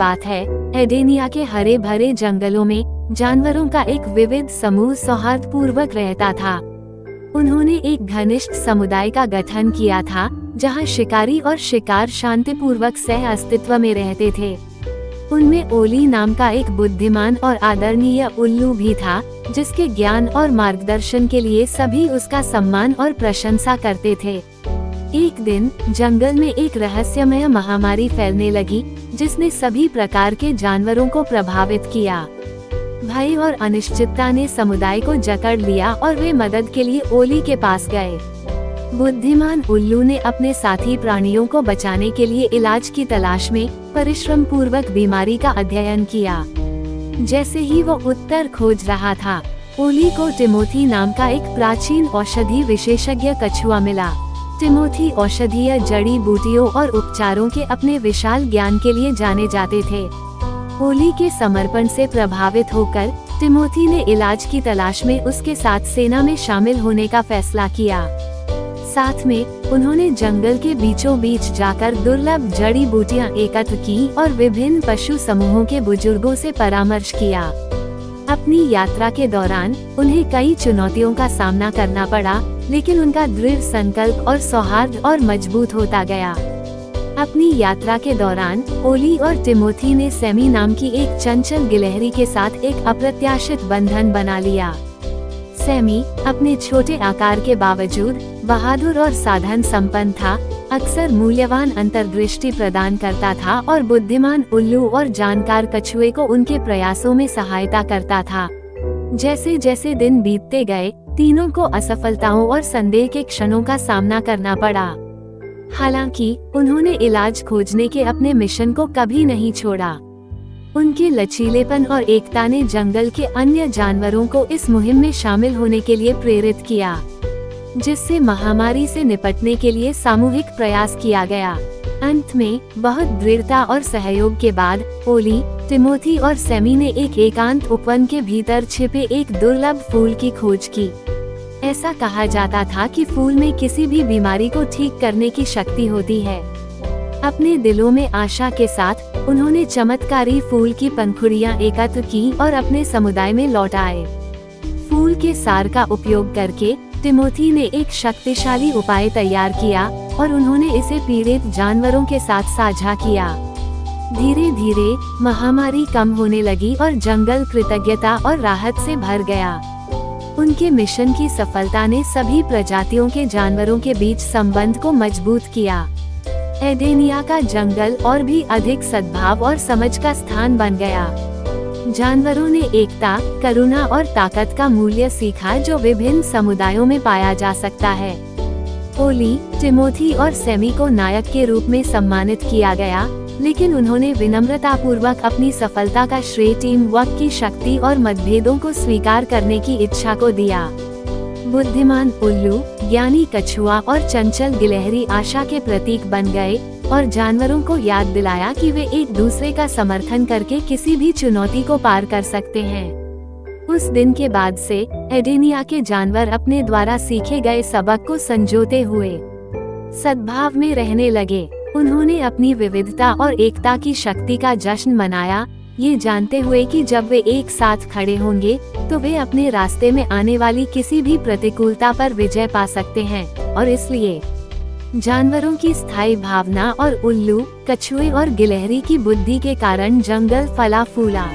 बात है। एडेनिया के हरे भरे जंगलों में जानवरों का एक विविध समूह सौहार्दपूर्वक रहता था। उन्होंने एक घनिष्ठ समुदाय का गठन किया था, जहां शिकारी और शिकार शांतिपूर्वक सह अस्तित्व में रहते थे। उनमें ओली नाम का एक बुद्धिमान और आदरणीय उल्लू भी था, जिसके ज्ञान और मार्गदर्शन के लिए सभी उसका सम्मान और प्रशंसा करते थे। एक दिन जंगल में एक रहस्यमय महामारी फैलने लगी, जिसने सभी प्रकार के जानवरों को प्रभावित किया। भय और अनिश्चितता ने समुदाय को जकड़ लिया और वे मदद के लिए ओली के पास गए। बुद्धिमान उल्लू ने अपने साथी प्राणियों को बचाने के लिए इलाज की तलाश में परिश्रम पूर्वक बीमारी का अध्ययन किया। जैसे ही वो उत्तर खोज रहा था, ओली को टिमोथी नाम का एक प्राचीन औषधि विशेषज्ञ कछुआ मिला। टिमोथी औषधीय जड़ी बूटियों और उपचारों के अपने विशाल ज्ञान के लिए जाने जाते थे। ओली के समर्पण से प्रभावित होकर टिमोथी ने इलाज की तलाश में उसके साथ सेना में शामिल होने का फैसला किया। साथ में उन्होंने जंगल के बीचों बीच जाकर दुर्लभ जड़ी बूटियां एकत्र की और विभिन्न पशु समूहों के बुजुर्गों से परामर्श किया। अपनी यात्रा के दौरान उन्हें कई चुनौतियों का सामना करना पड़ा, लेकिन उनका दृढ़ संकल्प और सौहार्द और मजबूत होता गया। अपनी यात्रा के दौरान ओली और टिमोथी ने सैमी नाम की एक चंचल गिलहरी के साथ एक अप्रत्याशित बंधन बना लिया। सैमी अपने छोटे आकार के बावजूद बहादुर और साधन संपन्न था, अक्सर मूल्यवान अंतर्दृष्टि प्रदान करता था और बुद्धिमान उल्लू और जानकार कछुए को उनके प्रयासों में सहायता करता था। जैसे जैसे दिन बीतते गए, तीनों को असफलताओं और संदेह के क्षणों का सामना करना पड़ा। हालांकि उन्होंने इलाज खोजने के अपने मिशन को कभी नहीं छोड़ा। उनके लचीलेपन और एकता ने जंगल के अन्य जानवरों को इस मुहिम में शामिल होने के लिए प्रेरित किया, जिससे महामारी से निपटने के लिए सामूहिक प्रयास किया गया। अंत में बहुत दृढ़ता और सहयोग के बाद ओली, टिमोथी और सैमी ने एक एकांत उपवन के भीतर छिपे एक दुर्लभ फूल की खोज की। ऐसा कहा जाता था कि फूल में किसी भी बीमारी को ठीक करने की शक्ति होती है। अपने दिलों में आशा के साथ उन्होंने चमत्कारी फूल की पंखुड़ियां एकत्र की और अपने समुदाय में लौट आए। फूल के सार का उपयोग करके टिमोथी ने एक शक्तिशाली उपाय तैयार किया और उन्होंने इसे पीड़ित जानवरों के साथ साझा किया। धीरे धीरे महामारी कम होने लगी और जंगल कृतज्ञता और राहत से भर गया। उनके मिशन की सफलता ने सभी प्रजातियों के जानवरों के बीच संबंध को मजबूत किया। एडेनिया का जंगल और भी अधिक सद्भाव और समझ का स्थान बन गया। जानवरों ने एकता, करुणा और ताकत का मूल्य सीखा, जो विभिन्न समुदायों में पाया जा सकता है। ओली, टिमोथी और सैमी को नायक के रूप में सम्मानित किया गया, लेकिन उन्होंने विनम्रतापूर्वक अपनी सफलता का श्रेय टीम वर्क की शक्ति और मतभेदों को स्वीकार करने की इच्छा को दिया। बुद्धिमान उल्लू, ज्ञानी कछुआ और चंचल गिलहरी आशा के प्रतीक बन गए और जानवरों को याद दिलाया कि वे एक दूसरे का समर्थन करके किसी भी चुनौती को पार कर सकते हैं। उस दिन के बाद से एडेनिया के जानवर अपने द्वारा सीखे गए सबक को संजोते हुए सद्भाव में रहने लगे। उन्होंने अपनी विविधता और एकता की शक्ति का जश्न मनाया, ये जानते हुए कि जब वे एक साथ खड़े होंगे तो वे अपने रास्ते में आने वाली किसी भी प्रतिकूलता पर विजय पा सकते हैं। और इसलिए जानवरों की स्थायी भावना और उल्लू, कछुए और गिलहरी की बुद्धि के कारण जंगल फला फूला।